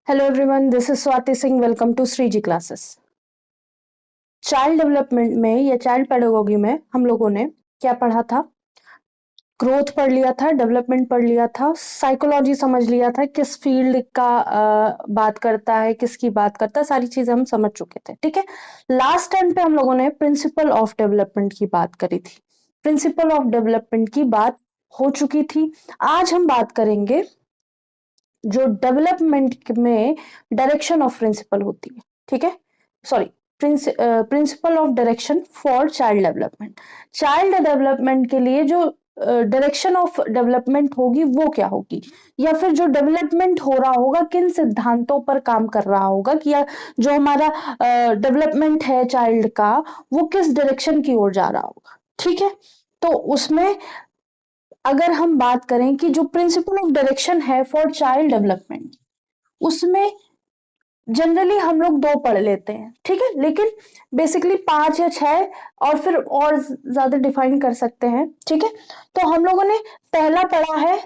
Hello everyone, this is Swati Singh. Welcome to Sri Ji Classes. Child development में या child pedagogy में हम लोगों ने क्या पढ़ा था? ग्रोथ पढ़ लिया था, डेवलपमेंट पढ़ लिया था, साइकोलॉजी समझ लिया था, किस फील्ड का बात करता है, किसकी बात करता है, सारी चीजें हम समझ चुके थे। ठीक है, लास्ट टाइम पे हम लोगों ने प्रिंसिपल ऑफ डेवलपमेंट की बात करी थी। प्रिंसिपल ऑफ डेवलपमेंट की बात हो चुकी थी। आज हम बात करेंगे जो डेवलपमेंट में डायरेक्शन ऑफ प्रिंसिपल होती है। ठीक है, sorry, principle of direction for child development. Child development के लिए जो डायरेक्शन ऑफ डेवलपमेंट होगी वो क्या होगी, या फिर जो डेवलपमेंट हो रहा होगा किन सिद्धांतों पर काम कर रहा होगा, कि या जो हमारा डेवलपमेंट है चाइल्ड का वो किस डायरेक्शन की ओर जा रहा होगा। ठीक है, तो उसमें अगर हम बात करें कि जो प्रिंसिपल ऑफ डायरेक्शन है फॉर चाइल्ड डेवलपमेंट, उसमें जनरली हम लोग 2 पढ़ लेते हैं। ठीक है, लेकिन बेसिकली 5 या 6 और फिर और ज्यादा डिफाइन कर सकते हैं। ठीक है, तो हम लोगों ने पहला पढ़ा है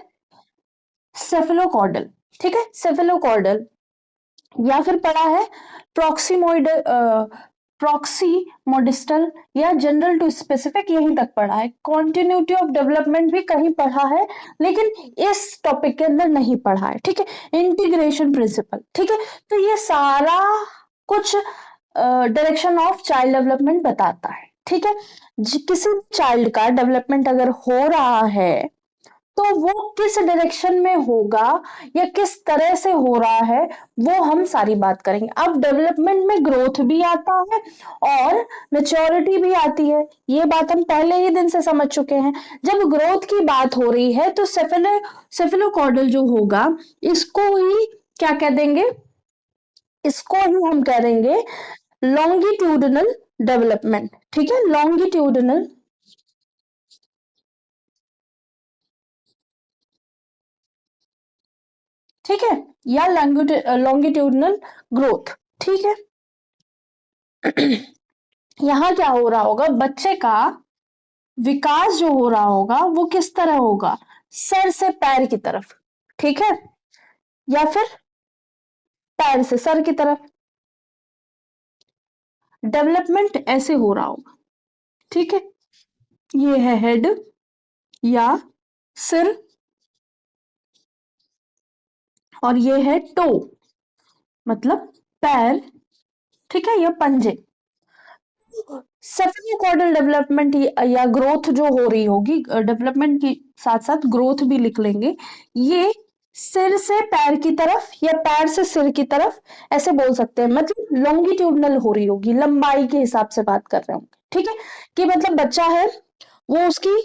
सेफेलोकॉर्डल। ठीक है, सेफेलोकॉर्डल, या फिर पढ़ा है प्रॉक्सिमोइडल, प्रॉक्सीमोडिस्टल, या जनरल टू स्पेसिफिक, यहीं तक पढ़ा है। कॉन्टिन्यूटी ऑफ डेवलपमेंट भी कहीं पढ़ा है, लेकिन इस टॉपिक के अंदर नहीं पढ़ा है। ठीक है, इंटीग्रेशन प्रिंसिपल। ठीक है, तो ये सारा कुछ डायरेक्शन ऑफ चाइल्ड डेवलपमेंट बताता है। ठीक है, किसी चाइल्ड का डेवलपमेंट अगर हो रहा है तो वो किस डायरेक्शन में होगा या किस तरह से हो रहा है, वो हम सारी बात करेंगे। अब डेवलपमेंट में ग्रोथ भी आता है और मैच्योरिटी भी आती है, ये बात हम पहले ही दिन से समझ चुके हैं। जब ग्रोथ की बात हो रही है तो सेफेलोकॉर्डल जो होगा, इसको ही क्या कह देंगे, इसको ही हम कह देंगे लॉन्गिट्यूडनल डेवलपमेंट। ठीक है, लॉन्गिट्यूडनल, ठीक है, या लॉन्गिट्यूडनल ग्रोथ। ठीक है, यहाँ क्या हो रहा होगा, बच्चे का विकास जो हो रहा होगा वो किस तरह होगा, सर से पैर की तरफ। ठीक है, या फिर पैर से सर की तरफ डेवलपमेंट ऐसे हो रहा होगा। ठीक है, ये है हेड या सिर, और ये है टो, मतलब पैर। ठीक है, या पंजे। सेफेलोकॉर्डल डेवलपमेंट या ग्रोथ जो हो रही होगी, डेवलपमेंट के साथ साथ ग्रोथ भी लिख लेंगे, ये सिर से पैर की तरफ या पैर से सिर की तरफ, ऐसे बोल सकते हैं। मतलब लॉन्गिट्यूडनल हो रही होगी, लंबाई के हिसाब से बात कर रहे होंगे। ठीक है, कि मतलब बच्चा है वो उसकी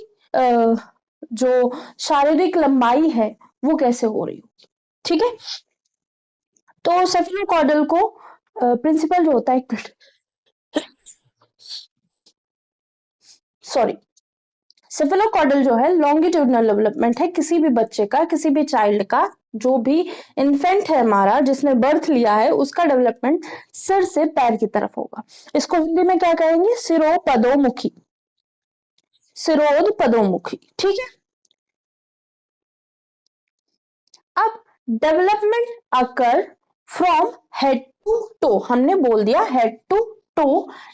जो शारीरिक लंबाई है वो कैसे हो रही होगी। ठीक है, तो सेफेलोकॉर्डल को प्रिंसिपल जो होता है, सॉरी, सेफेलोकॉर्डल जो है लॉन्गिट्यूडनल डेवलपमेंट है किसी भी बच्चे का, किसी भी चाइल्ड का, जो भी इन्फेंट है हमारा, जिसने बर्थ लिया है, उसका डेवलपमेंट सिर से पैर की तरफ होगा। इसको हिंदी में क्या कहेंगे, सिरोपदोमुखी, सिरोद पदोमुखी। ठीक है, अब development occur from head to toe, हमने बोल दिया हेड टू टो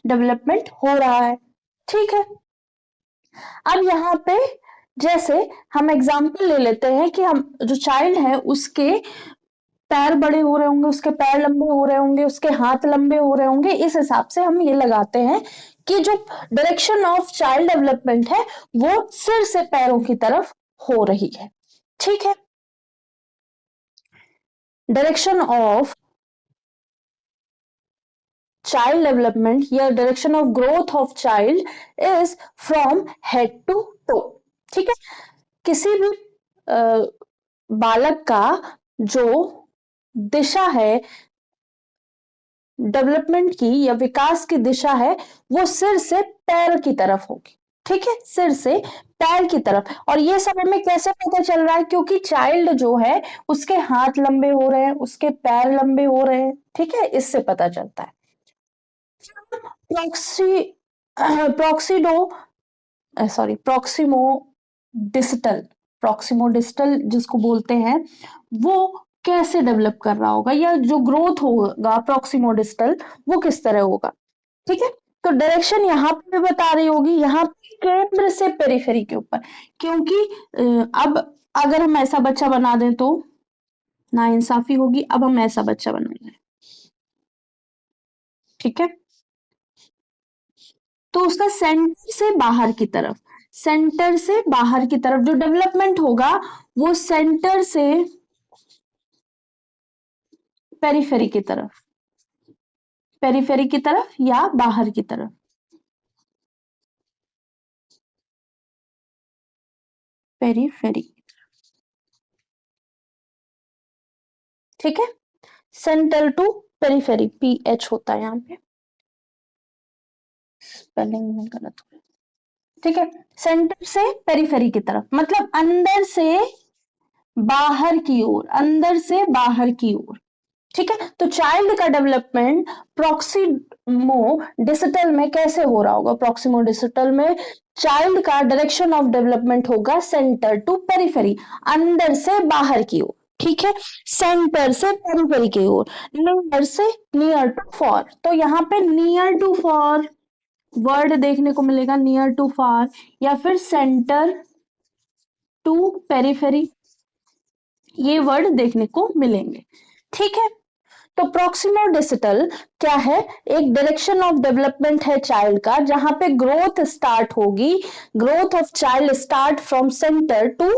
डेवलपमेंट हो रहा है। ठीक है, अब यहाँ पे जैसे हम एग्जाम्पल ले लेते हैं कि हम जो चाइल्ड है उसके पैर बड़े हो रहे होंगे, उसके पैर लंबे हो रहे होंगे, उसके हाथ लंबे हो रहे होंगे, इस हिसाब से हम ये लगाते हैं कि जो डायरेक्शन ऑफ चाइल्ड डेवलपमेंट है वो सिर से पैरों की तरफ हो रही है। ठीक है, डायरेक्शन ऑफ चाइल्ड डेवलपमेंट या direction of growth of child is from head to toe. ठीक है, किसी भी बालक का जो दिशा है डेवलपमेंट की या विकास की दिशा है वो सिर से पैर की तरफ होगी। ठीक है, सिर से पैर की तरफ। और ये सब हमें कैसे पता चल रहा है, क्योंकि चाइल्ड जो है उसके हाथ लंबे हो रहे हैं, उसके पैर लंबे हो रहे हैं। ठीक है, इससे पता चलता है। प्रॉक्सी प्रॉक्सीडो sorry proximo distal, proximo distal जिसको बोलते हैं, वो कैसे डेवलप कर रहा होगा, या जो ग्रोथ होगा प्रॉक्सिमोडिस्टल वो किस तरह होगा। ठीक है, तो डायरेक्शन यहाँ पे भी बता रही होगी, यहाँ पे केंद्र से पेरिफेरी के ऊपर, क्योंकि अब अगर हम ऐसा बच्चा बना दें तो नाइंसाफी होगी। अब हम ऐसा बच्चा बना रहे हैं, ठीक है, तो उसका सेंटर से बाहर की तरफ, सेंटर से बाहर की तरफ जो डेवलपमेंट होगा वो सेंटर से पेरिफेरी की तरफ, पेरिफेरी की तरफ या बाहर की तरफ, पेरिफेरी, ठीक है, सेंटर टू पेरिफेरी, पीएच होता है यहाँ पे, स्पेलिंग में गलत हो, ठीक है, सेंटर से पेरिफेरी की तरफ मतलब अंदर से बाहर की ओर, अंदर से बाहर की ओर, ठीक है। तो चाइल्ड का डेवलपमेंट प्रॉक्सिमो डिजिटल में कैसे हो रहा होगा, प्रॉक्सिमो डिजिटल में चाइल्ड का डायरेक्शन ऑफ डेवलपमेंट होगा सेंटर टू पेरिफेरी, अंदर से बाहर की ओर, ठीक है, सेंटर से पेरिफेरी की ओर, नियर से नियर टू फॉर, तो यहाँ पे नियर टू फॉर वर्ड देखने को मिलेगा, नियर टू फार, या फिर सेंटर टू पेरिफेरी, ये वर्ड देखने को मिलेंगे, ठीक है। तो प्रॉक्सिमल डिजिटल क्या है, एक डायरेक्शन ऑफ डेवलपमेंट है चाइल्ड का, जहां पे ग्रोथ स्टार्ट होगी, growth of child start from centre to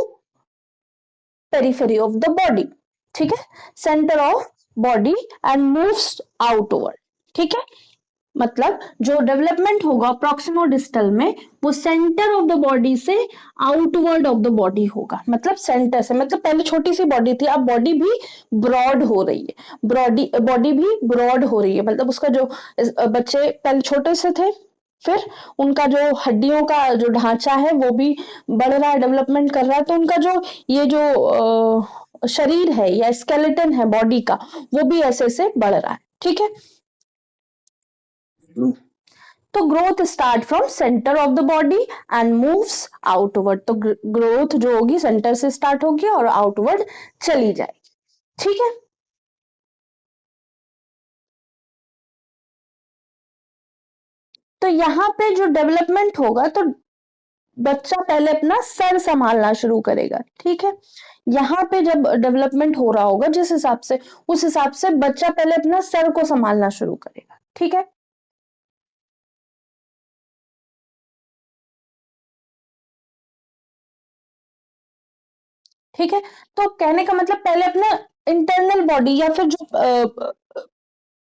periphery of the body, ठीक है, centre of body and moves outward, ठीक है, मतलब जो डेवलपमेंट होगा प्रॉक्सिमो डिस्टल में वो सेंटर ऑफ द बॉडी से आउटवर्ड ऑफ द बॉडी होगा, मतलब सेंटर से, मतलब पहले छोटी सी बॉडी थी, अब बॉडी भी ब्रॉड हो रही है, बॉडी बॉडी भी ब्रॉड हो रही है, मतलब उसका जो बच्चे पहले छोटे से थे, फिर उनका जो हड्डियों का जो ढांचा है वो भी बढ़ रहा है, डेवलपमेंट कर रहा है, तो उनका जो ये जो शरीर है या स्केलेटन है बॉडी का वो भी ऐसे ऐसे बढ़ रहा है, ठीक है। तो growth start from centre of the body and moves outward, तो ग्रोथ जो होगी सेंटर से स्टार्ट होगी और आउटवर्ड चली जाएगी, ठीक है। तो यहाँ पे जो डेवलपमेंट होगा तो बच्चा पहले अपना सर संभालना शुरू करेगा, ठीक है, यहाँ पे जब डेवलपमेंट हो रहा होगा जिस हिसाब से, उस हिसाब से बच्चा पहले अपना सर को संभालना शुरू करेगा, ठीक है। ठीक है, तो कहने का मतलब पहले अपना इंटरनल बॉडी या फिर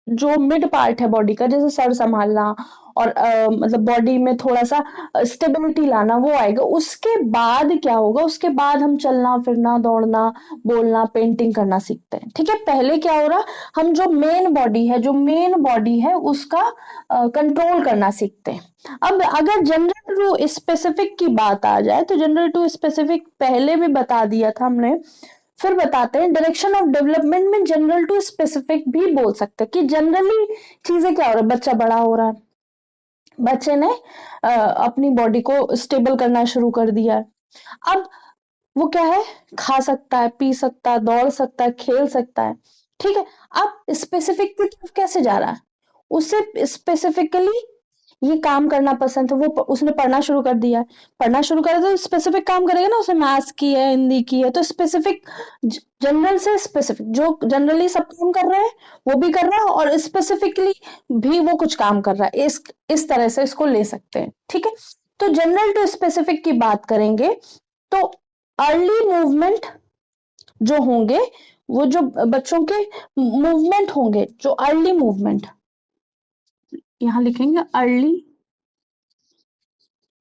जो मिड पार्ट है बॉडी का, जैसे सर संभालना और मतलब बॉडी में थोड़ा सा स्टेबिलिटी लाना, वो आएगा, उसके बाद क्या होगा, उसके बाद हम चलना फिरना दौड़ना बोलना पेंटिंग करना सीखते हैं, ठीक है। पहले क्या हो रहा, हम जो मेन बॉडी है, जो मेन बॉडी है उसका कंट्रोल करना सीखते हैं। अब अगर जनरल टू स्पेसिफिक की बात आ जाए तो जनरल टू स्पेसिफिक पहले भी बता दिया था हमने, फिर बताते हैं डायरेक्शन ऑफ डेवलपमेंट में जनरल टू स्पेसिफिक भी बोल सकते हैं, कि जनरली चीजें क्या हो रहा है, बच्चा बड़ा हो रहा है, बच्चे ने अपनी बॉडी को स्टेबल करना शुरू कर दिया है, अब वो क्या है, खा सकता है पी सकता है दौड़ सकता है खेल सकता है, ठीक है। अब स्पेसिफिक की तरफ कैसे जा रहा है, उसे स्पेसिफिकली ये काम करना पसंद है, वो उसने पढ़ना शुरू कर दिया है, पढ़ना शुरू करे तो स्पेसिफिक काम करेगा ना, उसने मैथ्स की है हिंदी की है, तो स्पेसिफिक, जनरल से स्पेसिफिक, जो जनरली सब काम कर रहे हैं वो भी कर रहा है और स्पेसिफिकली भी वो कुछ काम कर रहा है, इस तरह से इसको ले सकते हैं, ठीक है। तो जनरल टू स्पेसिफिक की बात करेंगे तो अर्ली मूवमेंट जो होंगे, वो जो बच्चों के मूवमेंट होंगे, जो अर्ली मूवमेंट, यहां लिखेंगे early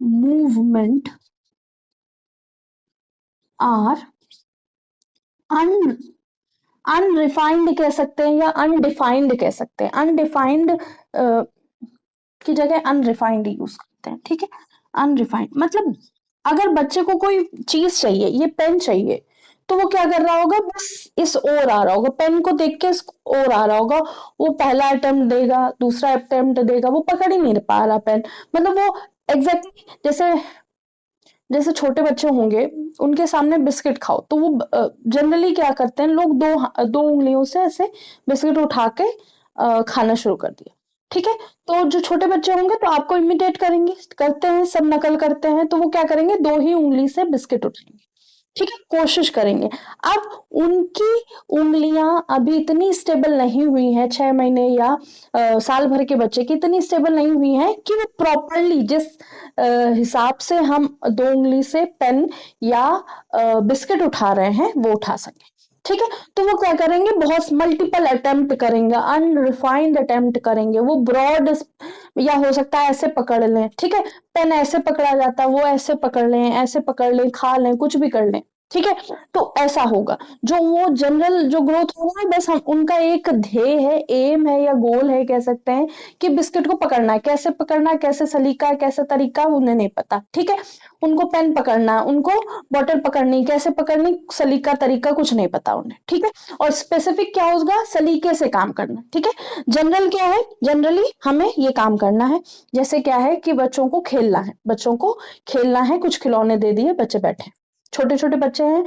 movement are un unrefined कह सकते हैं या अनडिफाइंड कह सकते हैं, अनडिफाइंड की जगह अनरिफाइंड यूज करते हैं, ठीक है। अनरिफाइंड मतलब अगर बच्चे को कोई चीज चाहिए, ये पेन चाहिए, तो वो क्या कर रहा होगा, बस इस ओर आ रहा होगा, पेन को देख के इस ओर आ रहा होगा, वो पहला अटेम्प्ट देगा दूसरा अटेम्प्ट देगा, वो पकड़ ही नहीं पा रहा पेन, मतलब वो एग्जैक्टली जैसे जैसे छोटे बच्चे होंगे, उनके सामने बिस्किट खाओ तो वो जनरली क्या करते हैं लोग, दो उंगलियों से ऐसे बिस्किट उठा के खाना शुरू कर दिया। ठीक है, तो जो छोटे बच्चे होंगे तो आपको इमिटेट करेंगे, करते हैं, सब नकल करते हैं, तो वो क्या करेंगे, दो ही उंगली से बिस्किट उठाएंगे। ठीक है, कोशिश करेंगे। अब उनकी उंगलियां अभी इतनी स्टेबल नहीं हुई है, 6 महीने या साल भर के बच्चे की इतनी स्टेबल नहीं हुई है कि वो प्रॉपरली जिस हिसाब से हम दो उंगली से पेन या बिस्किट उठा रहे हैं वो उठा सके। ठीक है, तो वो क्या करेंगे, बहुत मल्टीपल अटेम्प्ट करेंगे, अनरिफाइंड अटेम्प्ट करेंगे, वो ब्रॉड या हो सकता है ऐसे पकड़ लें। ठीक है, पेन ऐसे पकड़ा जाता है, वो ऐसे पकड़ लें, ऐसे पकड़ लें, खा लें, कुछ भी कर लें। ठीक है, तो ऐसा होगा। जो वो जनरल जो ग्रोथ होगा, बस हम उनका एक ध्येय है, एम है या गोल है कह सकते हैं, कि बिस्किट को पकड़ना है। कैसे पकड़ना है, कैसे सलीका, कैसे तरीका, उन्हें नहीं पता। ठीक है, उनको पेन पकड़ना है, उनको बॉटल पकड़नी, कैसे पकड़नी, सलीका तरीका कुछ नहीं पता उन्हें। ठीक है, और स्पेसिफिक क्या होगा, सलीके से काम करना। ठीक है, जनरल क्या है, जनरली हमें ये काम करना है। जैसे क्या है कि बच्चों को खेलना है, बच्चों को खेलना है, कुछ खिलौने दे दिए, बच्चे बैठे, छोटे छोटे बच्चे हैं,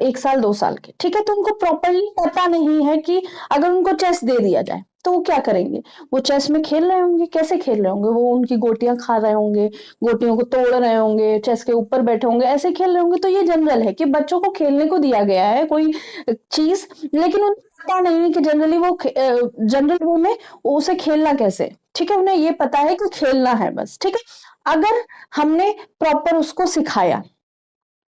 1 साल 2 साल के। ठीक है, तो उनको प्रॉपरली पता नहीं है कि अगर उनको चेस दे दिया जाए तो वो क्या करेंगे, वो चेस में खेल रहे होंगे, कैसे खेल रहे होंगे, वो उनकी गोटियां खा रहे होंगे, गोटियों को तोड़ रहे होंगे, चेस के ऊपर बैठे होंगे, ऐसे खेल रहे होंगे। तो ये जनरल है कि बच्चों को खेलने को दिया गया है कोई चीज, लेकिन उन्हें पता नहीं है कि जनरली वो जनरल वे में उसे खेलना कैसे। ठीक है, उन्हें ये पता है कि खेलना है बस। ठीक है, अगर हमने प्रॉपर उसको सिखाया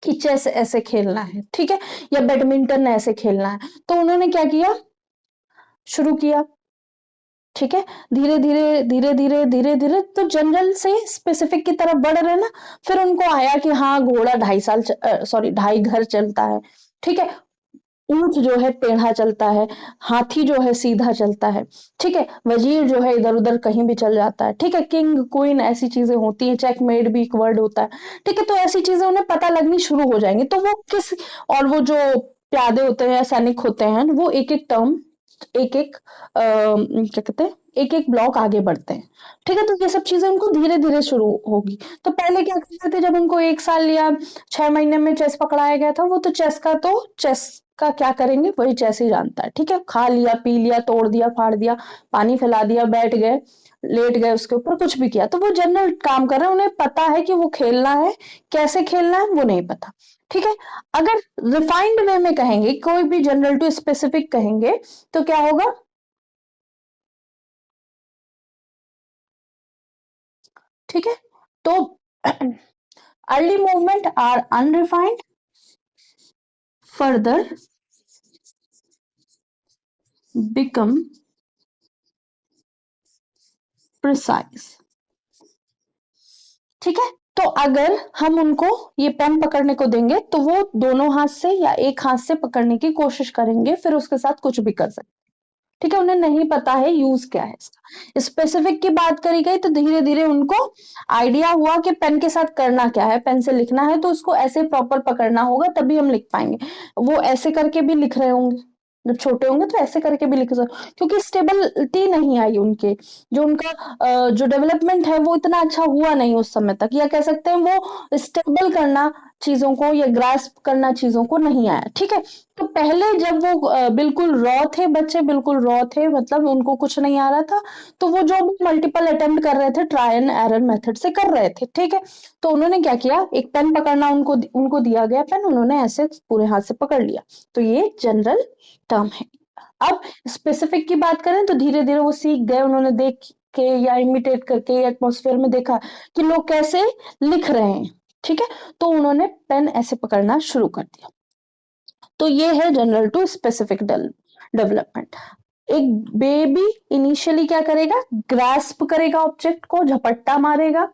कि चेस ऐसे खेलना है, ठीक है, या बैडमिंटन ऐसे खेलना है, तो उन्होंने क्या किया, शुरू किया। ठीक है, धीरे धीरे धीरे धीरे धीरे धीरे तो जनरल से स्पेसिफिक की तरफ बढ़ रहे ना। फिर उनको आया कि हाँ, घोड़ा 2.5 साल, सॉरी 2.5 घर चलता है। ठीक है, ऊंट जो है टेढ़ा चलता है, हाथी जो है सीधा चलता है। ठीक है, वजीर जो है इधर उधर कहीं भी चल जाता है। ठीक है, किंग क्वीन ऐसी चीजें होती हैं, चेकमेट भी एक वर्ड होता है। ठीक है, तो ऐसी चीजें उन्हें पता लगनी शुरू हो जाएंगी, तो वो किस, और वो जो प्यादे होते हैं या सैनिक होते हैं, वो एक एक टर्म, एक एक क्या कहते हैं, एक एक ब्लॉक आगे बढ़ते हैं। ठीक है, तो ये सब चीजें उनको धीरे धीरे शुरू होगी। तो पहले क्या करते थे, जब उनको 1 साल या 6 महीने में चेस पकड़ाया गया था, वो तो चेस का क्या करेंगे, वही चेस ही जानता है। ठीक है, खा लिया, पी लिया, तोड़ दिया, फाड़ दिया, पानी फैला दिया, बैठ गए, लेट गए उसके ऊपर, कुछ भी किया, तो वो जनरल काम कर रहे हैं, उन्हें पता है कि वो खेलना है, कैसे खेलना है वो नहीं पता। ठीक है, अगर रिफाइंड वे में कहेंगे, कोई भी जनरल टू स्पेसिफिक कहेंगे, तो क्या होगा, ठीक है, तो early movement are unrefined, further become precise. ठीक है, तो अगर हम उनको ये पेन पकड़ने को देंगे तो वो दोनों हाथ से या एक हाथ से पकड़ने की कोशिश करेंगे, फिर उसके साथ कुछ भी कर सकते। ठीक है, उन्हें नहीं पता है यूज क्या है इसका। स्पेसिफिक की बात करी गई तो धीरे धीरे उनको आइडिया हुआ कि पेन के साथ करना क्या है, पेन से लिखना है तो उसको ऐसे प्रॉपर पकड़ना होगा तभी हम लिख पाएंगे। वो ऐसे करके भी लिख रहे होंगे, जब छोटे होंगे तो ऐसे करके भी लिख सकते, क्योंकि स्टेबिलिटी नहीं आई उनके, जो उनका जो डेवलपमेंट है वो इतना अच्छा हुआ नहीं उस समय तक, या कह सकते हैं वो स्टेबल करना चीजों को या ग्रास्प करना चीजों को नहीं आया। ठीक है, तो पहले जब वो बिल्कुल रॉ थे, बच्चे बिल्कुल रॉ थे, मतलब उनको कुछ नहीं आ रहा था, तो वो जो भी मल्टीपल अटेम्प्ट कर रहे थे, ट्राई एंड एरर मेथड से कर रहे थे। ठीक है, तो उन्होंने क्या किया, एक पेन पकड़ना, उनको उनको दिया गया पेन, उन्होंने ऐसे पूरे हाथ से पकड़ लिया, तो ये जनरल टर्म है। अब स्पेसिफिक की बात करें तो धीरे धीरे वो सीख गए, उन्होंने देख के या इमिटेट करके या एटमॉस्फेयर में देखा कि लोग कैसे लिख रहे हैं। ठीक है, तो उन्होंने पेन ऐसे पकड़ना शुरू कर दिया। तो ये है जनरल टू स्पेसिफिक डेवलपमेंट। एक बेबी इनिशियली क्या करेगा, ग्रास्प करेगा ऑब्जेक्ट को, झपट्टा मारेगा,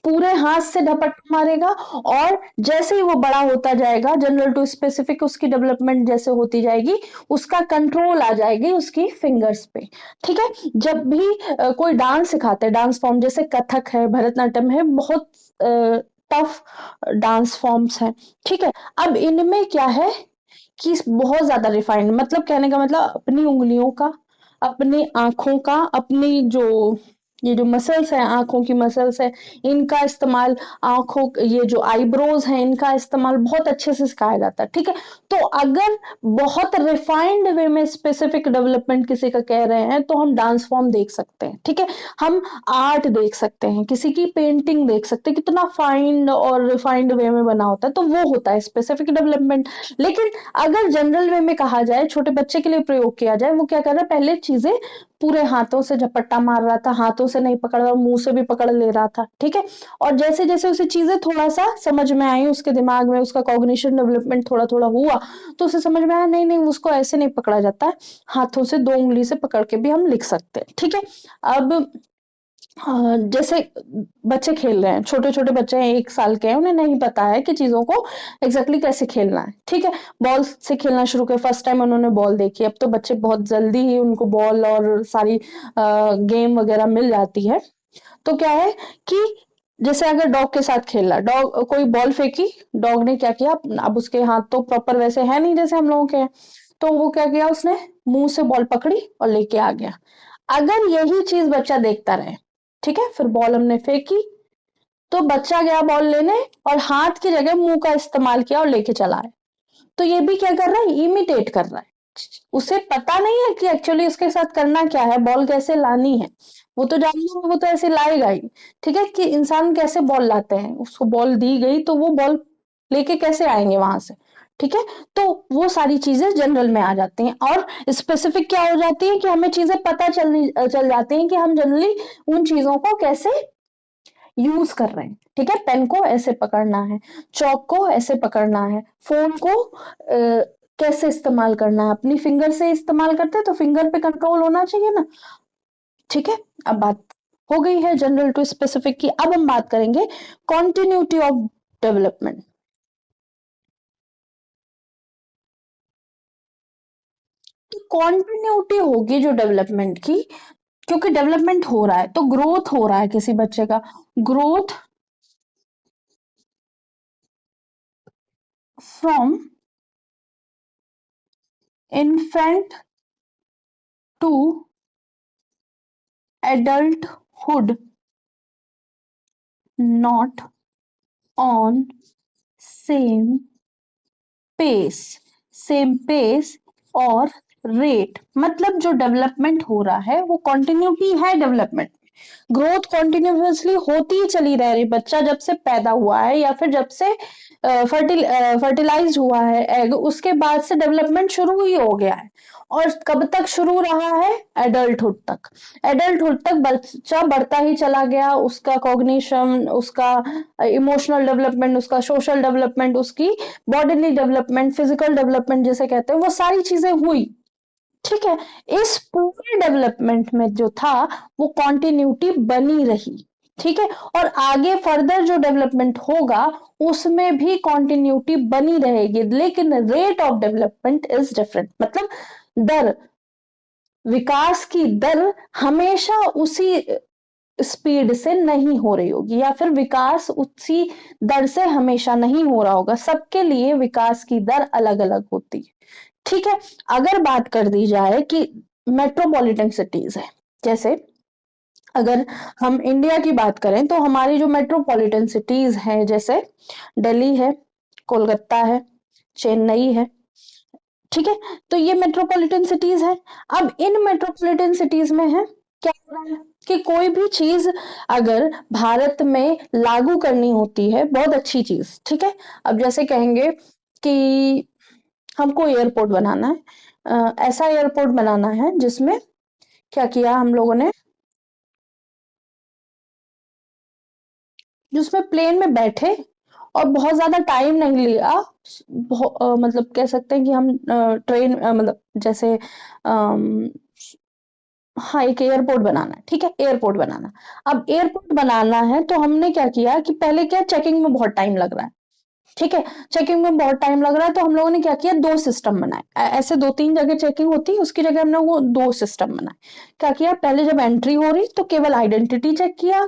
पूरे हाथ से झपट्टा मारेगा, और जैसे ही वो बड़ा होता जाएगा, जनरल टू स्पेसिफिक उसकी डेवलपमेंट जैसे होती जाएगी, उसका कंट्रोल आ जाएगी उसकी फिंगर्स पे। ठीक है, जब भी कोई डांस सिखाते हैं, डांस फॉर्म जैसे कथक है, भरतनाट्यम है, बहुत टफ डांस फॉर्म्स हैं। ठीक है, अब इनमें क्या है कि बहुत ज्यादा रिफाइंड, मतलब कहने का मतलब अपनी उंगलियों का, अपनी आंखों का, अपनी जो ये जो मसल्स है, आंखों की मसल्स है, इनका इस्तेमाल, आंखों ये जो आईब्रोज है इनका इस्तेमाल बहुत अच्छे से सिखाया जाता है। ठीक है, तो अगर बहुत रिफाइंड वे में स्पेसिफिक डेवलपमेंट किसी का कह रहे हैं तो हम डांस फॉर्म देख सकते हैं। ठीक है, हम आर्ट देख सकते हैं, किसी की पेंटिंग देख सकते हैं, कितना फाइन और रिफाइंड वे में बना होता है, तो वो होता है स्पेसिफिक डेवलपमेंट। लेकिन अगर जनरल वे में कहा जाए, छोटे बच्चे के लिए प्रयोग किया जाए, वो क्या कर रहा है, पहले चीजें पूरे हाथों से झपट्टा मार रहा था, हाथों से नहीं पकड़ रहा, मुंह से भी पकड़ ले रहा था। ठीक है, और जैसे जैसे उसे चीजें थोड़ा सा समझ में आई, उसके दिमाग में उसका कॉग्निशन डेवलपमेंट थोड़ा थोड़ा हुआ, तो उसे समझ में आया नहीं नहीं उसको ऐसे नहीं पकड़ा जाता है, हाथों से 2 उंगली से पकड़ के भी हम लिख सकते हैं। ठीक है, अब जैसे बच्चे खेल रहे हैं, छोटे छोटे बच्चे हैं, 1 साल के हैं, उन्हें नहीं पता है कि चीजों को एग्जैक्टली कैसे खेलना है। ठीक है, बॉल से खेलना शुरू किया, फर्स्ट टाइम उन्होंने बॉल देखी, अब तो बच्चे बहुत जल्दी ही उनको बॉल और सारी गेम वगैरह मिल जाती है। तो क्या है कि जैसे अगर डॉग के साथ खेल रहा, डॉग कोई बॉल फेंकी, डॉग ने क्या किया, अब उसके हाथ तो प्रॉपर वैसे है नहीं जैसे हम लोगों के हैं, तो वो क्या किया, उसने मुंह से बॉल पकड़ी और लेके आ गया। अगर यही चीज बच्चा देखता रहे, ठीक है, फिर बॉल हमने फेंकी, तो बच्चा गया बॉल लेने और हाथ की जगह मुंह का इस्तेमाल किया और लेके चला है। तो ये भी क्या कर रहा है, इमिटेट कर रहा है। उसे पता नहीं है कि एक्चुअली उसके साथ करना क्या है, बॉल कैसे लानी है, वो तो जानना है, वो तो ऐसे लाएगा ही। ठीक है, कि इंसान कैसे बॉल लाते हैं, उसको बॉल दी गई तो वो बॉल लेके कैसे आएंगे वहां से। ठीक है, तो वो सारी चीजें जनरल में आ जाती हैं, और स्पेसिफिक क्या हो जाती है कि हमें चीजें पता चल जाती हैं कि हम जनरली उन चीजों को कैसे यूज कर रहे हैं। ठीक है, पेन को ऐसे पकड़ना है, चौक को ऐसे पकड़ना है, फोन को कैसे इस्तेमाल करना है, अपनी फिंगर से इस्तेमाल करते हैं तो फिंगर पे कंट्रोल होना चाहिए ना। ठीक है, अब बात हो गई है जनरल टू स्पेसिफिक की, अब हम बात करेंगे कॉन्टिन्यूटी ऑफ डेवलपमेंट। तो कॉन्टिन्यूटी होगी जो डेवलपमेंट की, क्योंकि डेवलपमेंट हो रहा है तो ग्रोथ हो रहा है किसी बच्चे का, growth from infant to adulthood, not on same pace, same pace और रेट। मतलब जो डेवलपमेंट हो रहा है वो कंटिन्यूटी है डेवलपमेंट, ग्रोथ कंटिन्यूअसली होती ही चली रह रही, बच्चा जब से पैदा हुआ है या फिर जब से फर्टिलाइज हुआ है एग, उसके बाद से डेवलपमेंट शुरू ही हो गया है। और कब तक शुरू रहा है, एडल्टहुड तक। एडल्टहुड तक बच्चा बढ़ता ही चला गया, उसका कॉग्निशन, उसका इमोशनल डेवलपमेंट, उसका सोशल डेवलपमेंट, उसकी बॉडीली डेवलपमेंट, फिजिकल डेवलपमेंट जिसे कहते हैं, वो सारी चीजें हुई। ठीक है, इस पूरे डेवलपमेंट में जो था वो कॉन्टिन्यूटी बनी रही। ठीक है, और आगे फर्दर जो डेवलपमेंट होगा उसमें भी कॉन्टिन्यूटी बनी रहेगी, लेकिन rate of development is different. मतलब दर, विकास की दर हमेशा उसी स्पीड से नहीं हो रही होगी, या फिर विकास उसी दर से हमेशा नहीं हो रहा होगा, सबके लिए विकास की दर अलग अलग होती है। ठीक है, अगर बात कर दी जाए कि मेट्रोपॉलिटन सिटीज है, जैसे अगर हम इंडिया की बात करें तो हमारी जो मेट्रोपॉलिटन सिटीज हैं, जैसे दिल्ली है, कोलकाता है, चेन्नई है। ठीक है, तो ये मेट्रोपॉलिटन सिटीज है। अब इन मेट्रोपॉलिटन सिटीज में है क्या हो रहा है कि कोई भी चीज अगर भारत में लागू करनी होती है, बहुत अच्छी चीज, ठीक है, अब जैसे कहेंगे कि हमको एयरपोर्ट बनाना है, ऐसा एयरपोर्ट बनाना है जिसमें क्या किया हम लोगों ने, जिसमें प्लेन में बैठे और बहुत ज्यादा टाइम नहीं लिया, मतलब कह सकते हैं कि हम ट्रेन मतलब जैसे हाँ, एक एयरपोर्ट बनाना है। ठीक है, एयरपोर्ट बनाना, अब एयरपोर्ट बनाना है तो हमने क्या किया कि पहले क्या, चेकिंग में बहुत टाइम लग रहा है। ठीक है, चेकिंग में बहुत टाइम लग रहा है तो हम लोगों ने क्या किया, 2 सिस्टम बनाए, ऐसे 2-3 जगह चेकिंग होती है, उसकी जगह हमने वो 2 सिस्टम बनाए। क्या किया, पहले जब एंट्री हो रही तो केवल आइडेंटिटी चेक किया,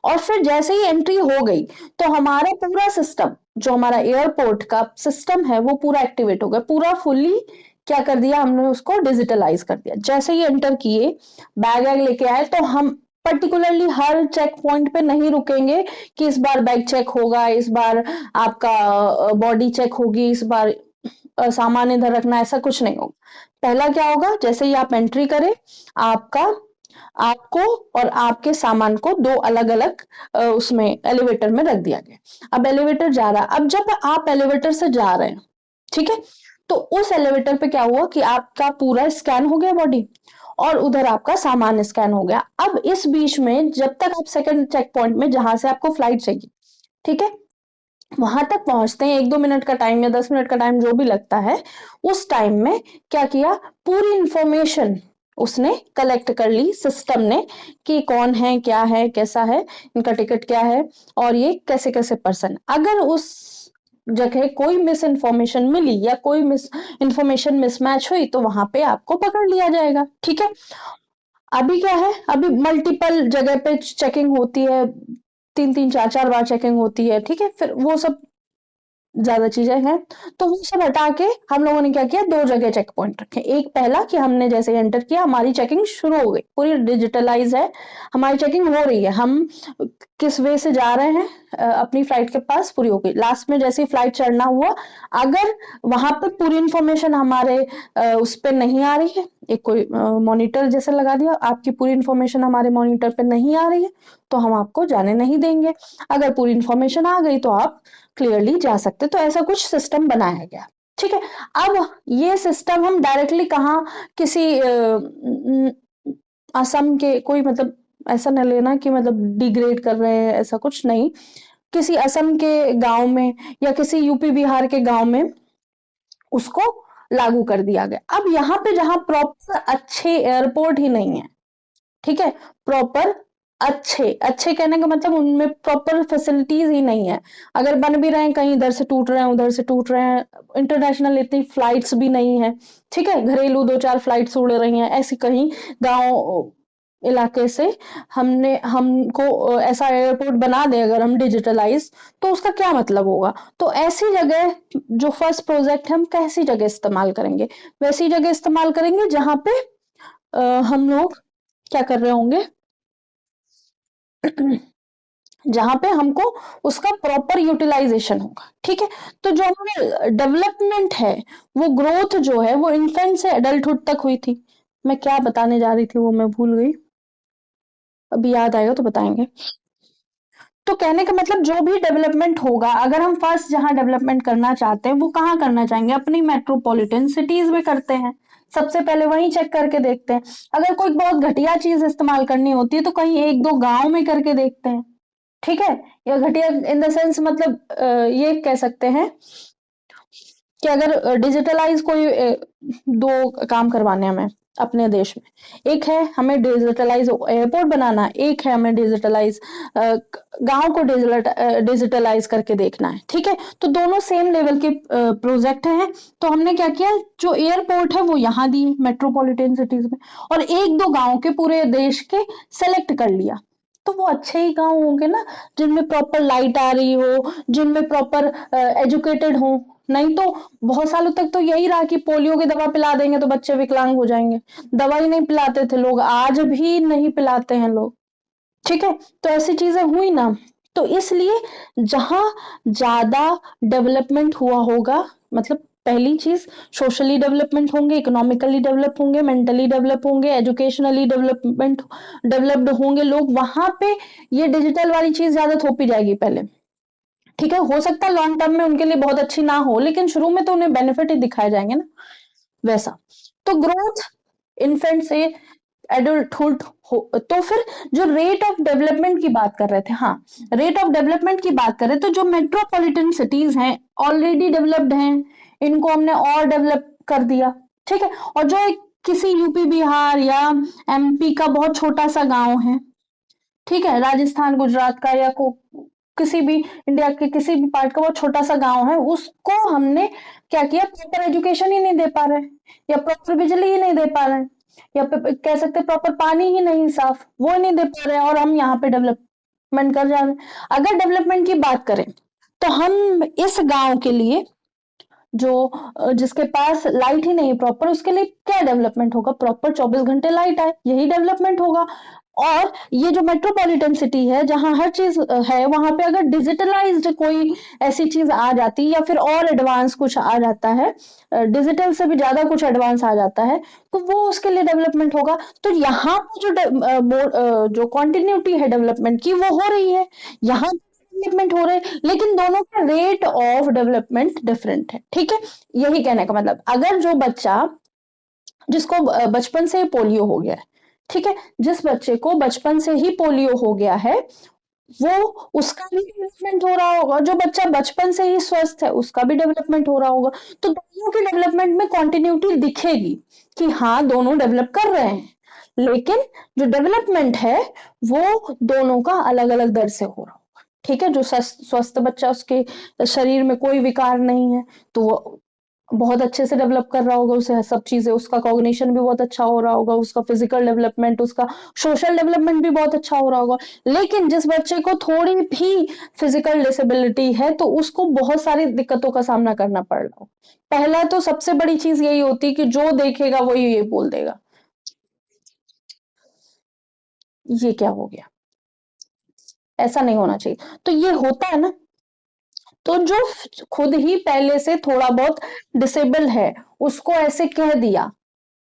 और फिर जैसे ही एंट्री हो गई तो हमारा पूरा सिस्टम, जो हमारा एयरपोर्ट का सिस्टम है वो पूरा एक्टिवेट हो गया, पूरा फुल्ली क्या कर दिया हमने, उसको डिजिटलाइज कर दिया। जैसे ही एंटर किए, बैग वैग लेके आए तो हम पर्टिकुलरली हर चेक पॉइंट पे नहीं रुकेंगे कि इस बार बैग चेक होगा, इस बार आपका बॉडी चेक होगी, इस बार सामान इधर रखना, ऐसा कुछ नहीं होगा। पहला क्या होगा, जैसे ही आप एंट्री करें, आपका आपको और आपके सामान को दो अलग अलग उसमें एलिवेटर में रख दिया गया। अब एलिवेटर जा रहा है। अब जब आप एलिवेटर से जा रहे हैं, ठीक है, तो उस एलिवेटर पे क्या हुआ कि आपका पूरा स्कैन हो गया बॉडी, और उधर आपका सामान स्कैन हो गया। अब इस बीच में जब तक आप सेकंड चेक पॉइंट में, जहां से आपको फ्लाइट चाहिए, ठीक है, वहां तक पहुंचते हैं, 1-2 मिनट का टाइम या 10 मिनट का टाइम जो भी लगता है, उस टाइम में क्या किया, पूरी इंफॉर्मेशन उसने कलेक्ट कर ली सिस्टम ने, कि कौन है, क्या है, कैसा है, इनका टिकट क्या है, और ये कैसे कैसे पर्सन। अगर उस जगह कोई मिस इन्फॉर्मेशन मिली या कोई मिस इन्फॉर्मेशन मिसमैच हुई, तो वहां पे आपको पकड़ लिया जाएगा। ठीक है, अभी क्या है, अभी मल्टीपल जगह पे चेकिंग होती है, 3-3 4-4 बार चेकिंग होती है। ठीक है, फिर वो सब ज्यादा चीजें हैं, तो वो सब हटा के हम लोगों ने क्या किया, दो जगह चेक पॉइंट रखे। एक पहला कि हमने जैसे एंटर किया, हमारी चेकिंग शुरू हो गई, पूरी डिजिटलाइज है, हमारी चेकिंग हो रही है, हम किस वे से जा रहे हैं अपनी फ्लाइट के पास, पूरी हो गई। लास्ट में जैसे ही फ्लाइट चढ़ना हुआ, अगर वहां पर पूरी इंफॉर्मेशन हमारे उस पर नहीं आ रही है, एक कोई मॉनिटर जैसे लगा दिया, आपकी पूरी इंफॉर्मेशन हमारे मॉनिटर पे नहीं आ रही है, तो हम आपको जाने नहीं देंगे। अगर पूरी इंफॉर्मेशन आ गई तो आप क्लियरली जा सकते। तो ऐसा कुछ सिस्टम बनाया गया। ठीक है, अब ये सिस्टम हम डायरेक्टली कहाँ, किसी असम के कोई, मतलब ऐसा न लेना कि मतलब डिग्रेड कर रहे हैं, ऐसा कुछ नहीं, किसी असम के गांव में या किसी यूपी बिहार के गांव में उसको लागू कर दिया गया। अब यहाँ पे जहां प्रॉपर अच्छे एयरपोर्ट ही नहीं है, ठीक है, प्रॉपर अच्छे अच्छे कहने का मतलब उनमें प्रॉपर फैसिलिटीज ही नहीं है। अगर बन भी रहे हैं, कहीं इधर से टूट रहे हैं, उधर से टूट रहे हैं, इंटरनेशनल इतनी फ्लाइट्स भी नहीं है। ठीक है, घरेलू 2-4 फ्लाइट्स उड़ रही हैं, ऐसी कहीं गांव इलाके से हमने हमको ऐसा एयरपोर्ट बना दे अगर हम डिजिटलाइज, तो उसका क्या मतलब होगा। तो ऐसी जगह, जो फर्स्ट प्रोजेक्ट है, हम कैसी जगह इस्तेमाल करेंगे, वैसी जगह इस्तेमाल करेंगे जहां पे हम लोग क्या कर रहे होंगे, जहां पे हमको उसका प्रॉपर यूटिलाइजेशन होगा। ठीक है, तो जो हमारे डेवलपमेंट है, वो ग्रोथ जो है, वो इन्फेंट से एडल्टहुड तक हुई थी। मैं क्या बताने जा रही थी वो मैं भूल गई, अभी याद आएगा तो बताएंगे। तो कहने का मतलब जो भी डेवलपमेंट होगा, अगर हम फर्स्ट जहां डेवलपमेंट करना चाहते हैं, वो कहाँ करना चाहेंगे, अपनी मेट्रोपॉलिटन सिटीज में करते हैं। सबसे पहले वहीं चेक करके देखते हैं। अगर कोई बहुत घटिया चीज इस्तेमाल करनी होती है, तो कहीं 1-2 गांव में करके देखते हैं। ठीक है, या घटिया इन द सेंस मतलब ये कह सकते हैं कि अगर डिजिटलाइज कोई दो काम करवाने हैं हमें अपने देश में, एक है हमें डिजिटलाइज एयरपोर्ट बनाना, एक है हमें डिजिटलाइज गांव को डिजिटलाइज करके देखना है। ठीक है, तो दोनों सेम लेवल के प्रोजेक्ट हैं। तो हमने क्या किया, जो एयरपोर्ट है वो यहाँ दिए मेट्रोपॉलिटन सिटीज में, और 1-2 गांव के पूरे देश के सेलेक्ट कर लिया। तो वो अच्छे ही गांव होंगे ना, जिनमें प्रॉपर लाइट आ रही हो, जिनमें प्रॉपर एजुकेटेड हो। नहीं तो बहुत सालों तक तो यही रहा कि पोलियो की दवा पिला देंगे तो बच्चे विकलांग हो जाएंगे, दवा ही नहीं पिलाते थे लोग, आज भी नहीं पिलाते हैं लोग। ठीक है, तो ऐसी चीजें हुई ना। तो इसलिए जहां ज्यादा डेवलपमेंट हुआ होगा, मतलब पहली चीज, सोशली डेवलपमेंट होंगे, इकोनॉमिकली डेवलप होंगे, मेंटली डेवलप होंगे, एजुकेशनली डेवलप्ड होंगे लोग, वहां पे ये डिजिटल वाली चीज ज्यादा थोपी जाएगी पहले। ठीक है, हो सकता है लॉन्ग टर्म में उनके लिए बहुत अच्छी ना हो, लेकिन शुरू में तो उन्हें बेनिफिट ही दिखाए जाएंगे ना, वैसा। तो ग्रोथ इन्फेंट से एडल्टहुड हो, तो फिर जो रेट ऑफ डेवलपमेंट की बात कर रहे थे, हाँ, रेट ऑफ डेवलपमेंट की बात कर रहे, तो जो मेट्रोपॉलिटन सिटीज हैं, ऑलरेडी डेवलप्ड हैं, इनको हमने और डेवलप कर दिया। ठीक है, और जो एक किसी यूपी बिहार या एमपी का बहुत छोटा सा गांव है, ठीक है, राजस्थान गुजरात का या किसी भी इंडिया के किसी भी पार्ट का बहुत छोटा सा गांव है, उसको हमने क्या किया, प्रॉपर एजुकेशन ही नहीं दे पा रहे, या प्रॉपर बिजली ही नहीं दे पा रहे, या कह सकते प्रॉपर पानी ही नहीं साफ, वो नहीं दे पा रहे, और हम यहाँ पे डेवलपमेंट कर जा रहे हैं। अगर डेवलपमेंट की बात करें, तो हम इस गांव के लिए जिसके पास लाइट ही नहीं प्रॉपर, उसके लिए क्या डेवलपमेंट होगा? प्रॉपर 24 घंटे लाइट आए, यही डेवलपमेंट होगा। और ये जो मेट्रोपॉलिटन सिटी है जहां हर चीज है, वहां पे अगर डिजिटलाइज्ड कोई ऐसी चीज आ जाती या फिर और एडवांस कुछ आ जाता है, डिजिटल से भी ज्यादा कुछ एडवांस आ जाता है, तो वो उसके लिए डेवलपमेंट होगा। तो यहाँ पे जो कॉन्टिन्यूटी है डेवलपमेंट की वो हो रही है, यहाँ डेवलपमेंट हो रहे हैं, लेकिन दोनों का रेट ऑफ डेवलपमेंट डिफरेंट है। ठीक है, यही कहने का मतलब, अगर जो बच्चा जिसको बचपन से पोलियो हो गया है, ठीक है, जिस बच्चे को बचपन से ही पोलियो हो गया है, वो उसका भी डेवलपमेंट हो रहा होगा, जो बच्चा बचपन से ही स्वस्थ है उसका भी डेवलपमेंट हो रहा होगा। तो दोनों के डेवलपमेंट में कॉन्टिन्यूटी दिखेगी कि हाँ दोनों डेवलप कर रहे हैं, लेकिन जो डेवलपमेंट है वो दोनों का अलग अलग दर से हो रहा होगा। ठीक है, जो स्वस्थ बच्चा, उसके शरीर में कोई विकार नहीं है, तो वो बहुत अच्छे से डेवलप कर रहा होगा, उसे सब चीजें, उसका कॉग्निशन भी बहुत अच्छा हो रहा होगा, उसका फिजिकल डेवलपमेंट, उसका सोशल डेवलपमेंट भी बहुत अच्छा हो रहा होगा। लेकिन जिस बच्चे को थोड़ी भी फिजिकल डिसेबिलिटी है तो उसको बहुत सारी दिक्कतों का सामना करना पड़ रहा हो। पहला तो सबसे बड़ी चीज यही होती कि जो देखेगा वही ये बोल देगा, ये क्या हो गया, ऐसा नहीं होना चाहिए। तो ये होता है ना, तो जो खुद ही पहले से थोड़ा बहुत डिसेबल है उसको ऐसे कह दिया,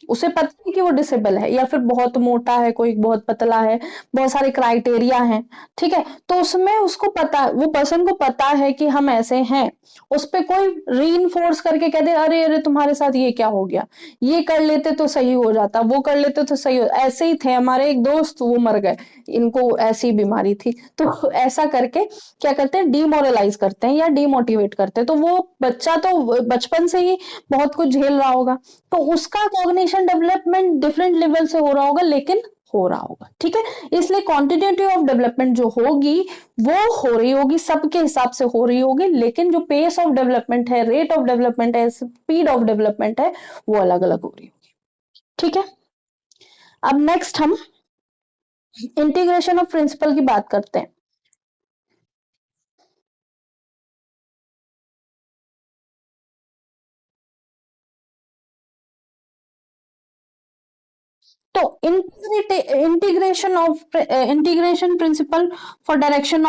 उसे पता है कि वो डिसेबल है, या फिर बहुत मोटा है, कोई बहुत पतला है, बहुत सारे क्राइटेरिया हैं, ठीक है, तो उसमें उसको पता, वो पर्सन को पता है कि हम ऐसे हैं, उस पे कोई रीइंफोर्स करके कह दे अरे अरे तुम्हारे साथ ये क्या हो गया, ये कर लेते तो सही हो जाता, वो कर लेते तो सही हो, ऐसे ही थे हमारे एक दोस्त वो मर गए, इनको ऐसी बीमारी थी, तो ऐसा करके क्या करते हैं, डीमोरलाइज करते हैं या डीमोटिवेट करते हैं। तो वो बच्चा तो बचपन से ही बहुत कुछ झेल रहा होगा, तो उसका कॉग्निशन डेवलपमेंट डिफरेंट लेवल से हो रहा होगा, लेकिन हो रहा होगा। ठीक है, इसलिए क्वांटिटेटिव ऑफ डेवलपमेंट जो होगी वो हो रही होगी, सबके हिसाब से हो रही होगी, लेकिन जो पेस ऑफ डेवलपमेंट है, रेट ऑफ डेवलपमेंट है, स्पीड ऑफ डेवलपमेंट है, वो अलग अलग हो रही होगी। ठीक है, अब नेक्स्ट हम इंटीग्रेशन ऑफ प्रिंसिपल की बात करते हैं। तो integration principle for direction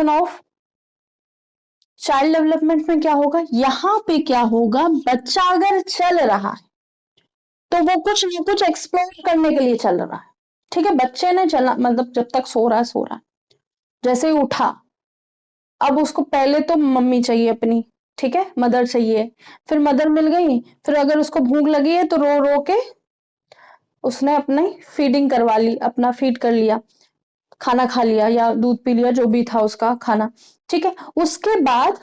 of child development में क्या होगा, यहाँ पे क्या होगा, बच्चा अगर चल रहा है तो वो कुछ ना कुछ एक्सप्लोर करने के लिए चल रहा है। ठीक है, बच्चे ने चलना मतलब जब तक सो रहा है सो रहा है, जैसे ही उठा, अब उसको पहले तो मम्मी चाहिए अपनी, ठीक है, मदर चाहिए, फिर मदर मिल गई, फिर अगर उसको भूख लगी है तो रो रो के उसने अपनी फीडिंग करवा ली, अपना फीड कर लिया, खाना खा लिया या दूध पी लिया, जो भी था उसका खाना। ठीक है, उसके बाद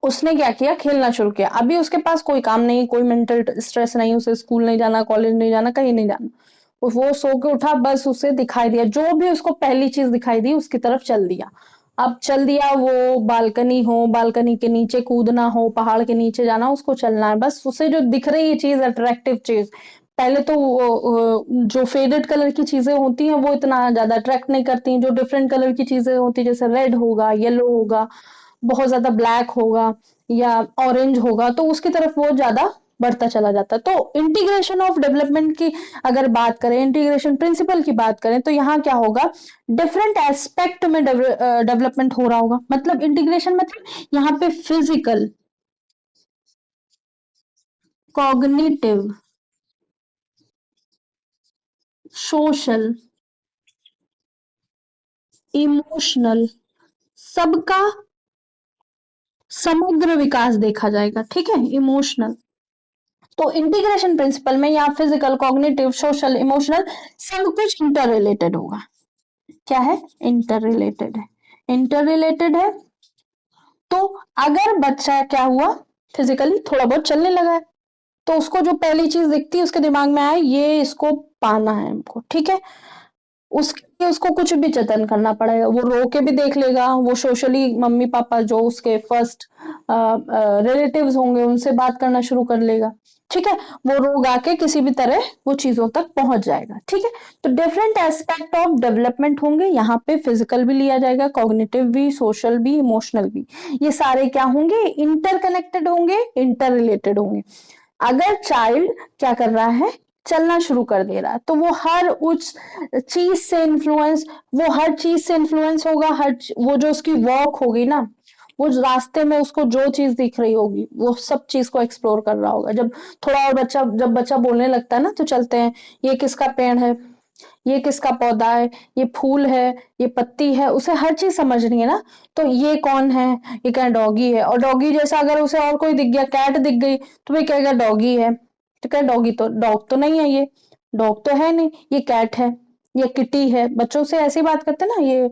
उसने क्या किया, खेलना शुरू किया। अभी उसके पास कोई काम नहीं, कोई मेंटल स्ट्रेस नहीं, उसे स्कूल नहीं जाना, कॉलेज नहीं जाना, कहीं नहीं जाना, वो सो के उठा, बस उसे दिखाई दिया, जो भी उसको पहली चीज दिखाई दी उसकी तरफ चल दिया। अब चल दिया, वो बालकनी हो, बालकनी के नीचे कूदना हो, पहाड़ के नीचे जाना, उसको चलना है, बस उसे जो दिख रही है चीज, अट्रैक्टिव चीज, पहले तो जो फेडेड कलर की चीजें होती हैं वो इतना ज्यादा अट्रैक्ट नहीं करती, जो डिफरेंट कलर की चीजें होती है जैसे रेड होगा, येलो होगा, बहुत ज्यादा ब्लैक होगा या ऑरेंज होगा, तो उसकी तरफ वो ज्यादा बढ़ता चला जाता है। तो इंटीग्रेशन ऑफ डेवलपमेंट की अगर बात करें, इंटीग्रेशन प्रिंसिपल की बात करें, तो यहाँ क्या होगा, डिफरेंट एस्पेक्ट में डेवलपमेंट हो रहा होगा। मतलब इंटीग्रेशन मतलब यहाँ पे फिजिकल, कॉग्निटिव, सोशल, इमोशनल, सबका समग्र विकास देखा जाएगा। ठीक है, इमोशनल, तो इंटीग्रेशन प्रिंसिपल में यहाँ फिजिकल, कॉग्निटिव, सोशल, इमोशनल सब कुछ इंटर रिलेटेड होगा। क्या है, इंटर रिलेटेड है, इंटर रिलेटेड है। तो अगर बच्चा क्या हुआ, फिजिकली थोड़ा बहुत चलने लगा है, तो उसको जो पहली चीज दिखती है उसके दिमाग में आए, ये इसको पाना है हमको, ठीक है, उसके लिए उसको कुछ भी जतन करना पड़ेगा, वो रो के भी देख लेगा, वो सोशली मम्मी पापा जो उसके फर्स्ट रिलेटिव्स होंगे उनसे बात करना शुरू कर लेगा। ठीक है, वो रोग आके किसी भी तरह वो चीजों तक पहुंच जाएगा। ठीक है, तो डिफरेंट एस्पेक्ट ऑफ डेवलपमेंट होंगे यहाँ पे, फिजिकल भी लिया जाएगा, कॉग्निटिव भी, सोशल भी, इमोशनल भी। ये सारे क्या होंगे, इंटरकनेक्टेड होंगे, इंटर रिलेटेड होंगे। अगर चाइल्ड क्या कर रहा है, चलना शुरू कर दे रहा है, तो वो हर उस चीज से इन्फ्लुएंस, वो हर चीज से इन्फ्लुएंस होगा, वो जो उसकी वॉक होगी ना, वो रास्ते में उसको जो चीज दिख रही होगी वो सब चीज को एक्सप्लोर कर रहा होगा। जब थोड़ा और बच्चा, जब बच्चा बोलने लगता है ना, तो चलते हैं, ये किसका पेड़ है, ये किसका पौधा है, ये फूल है, ये पत्ती है, उसे हर चीज समझनी है ना। तो ये कौन है, ये क्या डॉगी है, और डॉगी जैसा अगर उसे और कोई दिख गया, कैट दिख गई, तो वह कहेगा डॉगी है। तो क्या डॉगी, तो डॉग तो नहीं है, ये डॉग तो है नहीं, ये कैट है, ये किटी है। बच्चों से ऐसी बात करते हैं ना, ये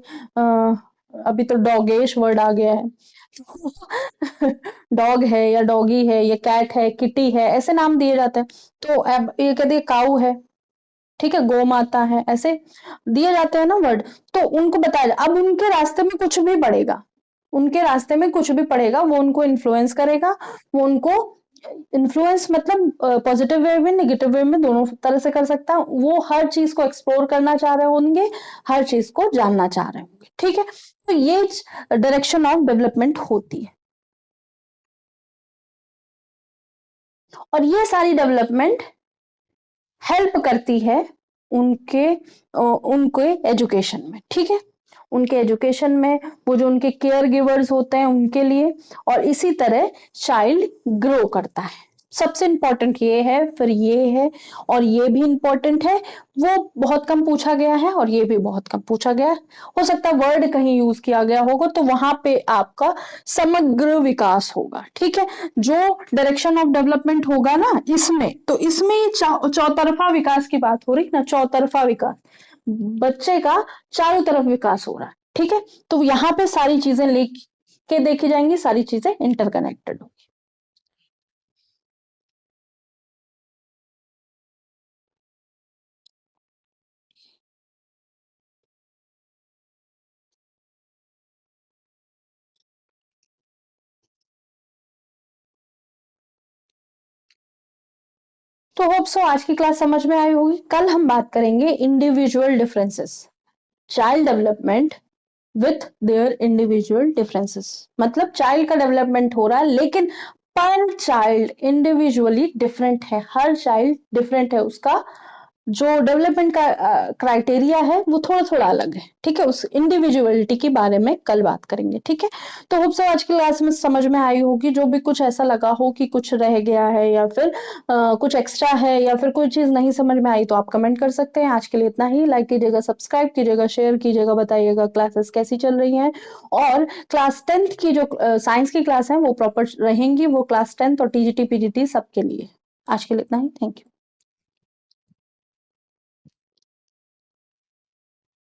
अभी तो डॉगेश वर्ड आ गया है। डॉग है या डॉगी है, ये कैट है, किटी है, ऐसे नाम दिए जाते हैं। तो अब ये कहते हैं काऊ है, ठीक है, गौ माता है, ऐसे दिए जाते हैं ना वर्ड। तो उनको बताया अब उनके रास्ते में कुछ भी पड़ेगा, उनके रास्ते में कुछ भी पड़ेगा, वो उनको इन्फ्लुएंस करेगा। वो उनको इन्फ्लुएंस मतलब पॉजिटिव वे में, नेगेटिव वे में, दोनों तरह से कर सकता है। वो हर चीज को एक्सप्लोर करना चाह रहे होंगे, हर चीज को जानना चाह रहे होंगे। ठीक है, तो ये डायरेक्शन ऑफ डेवलपमेंट होती है। और ये सारी डेवलपमेंट हेल्प करती है उनके उनके एजुकेशन में। ठीक है, उनके एजुकेशन में, वो जो उनके केयर गिवर्स होते हैं उनके लिए, और इसी तरह चाइल्ड ग्रो करता है। सबसे इंपॉर्टेंट ये है, फिर ये है, और ये भी इंपॉर्टेंट है। वो बहुत कम पूछा गया है और ये भी बहुत कम पूछा गया है। हो सकता है वर्ड कहीं यूज किया गया होगा, तो वहां पे आपका समग्र विकास होगा। ठीक है, जो डायरेक्शन ऑफ डेवलपमेंट होगा ना इसमें, तो इसमें चौतरफा विकास की बात हो रही ना, चौतरफा विकास, बच्चे का चारों तरफ विकास हो रहा है। ठीक है, तो यहाँ पे सारी चीजें लेके देखी जाएंगी, सारी चीजें इंटरकनेक्टेड होंगी। तो होप सो आज की क्लास समझ में आई होगी। कल हम बात करेंगे individual differences, child development with their individual differences. मतलब चाइल्ड का डेवलपमेंट हो रहा है, लेकिन पर चाइल्ड इंडिविजुअली डिफरेंट है, हर चाइल्ड डिफरेंट है, उसका जो डेवलपमेंट का क्राइटेरिया है वो थोड़ा थोड़ा अलग है। ठीक है, उस इंडिविजुअलिटी के बारे में कल बात करेंगे। ठीक है, तो होप सो आज की क्लास में समझ में आई होगी। जो भी कुछ ऐसा लगा हो कि कुछ रह गया है, या फिर कुछ एक्स्ट्रा है, या फिर कोई चीज नहीं समझ में आई, तो आप कमेंट कर सकते हैं। आज के लिए इतना ही। लाइक कीजिएगा, सब्सक्राइब कीजिएगा, शेयर कीजिएगा, बताइएगा क्लासेस कैसी चल रही हैं। और क्लास 10th की जो साइंस की क्लास है वो प्रॉपर रहेंगी, वो क्लास 10th और टीजीटी पीजीटी सबके लिए। आज के लिए इतना ही, थैंक यू।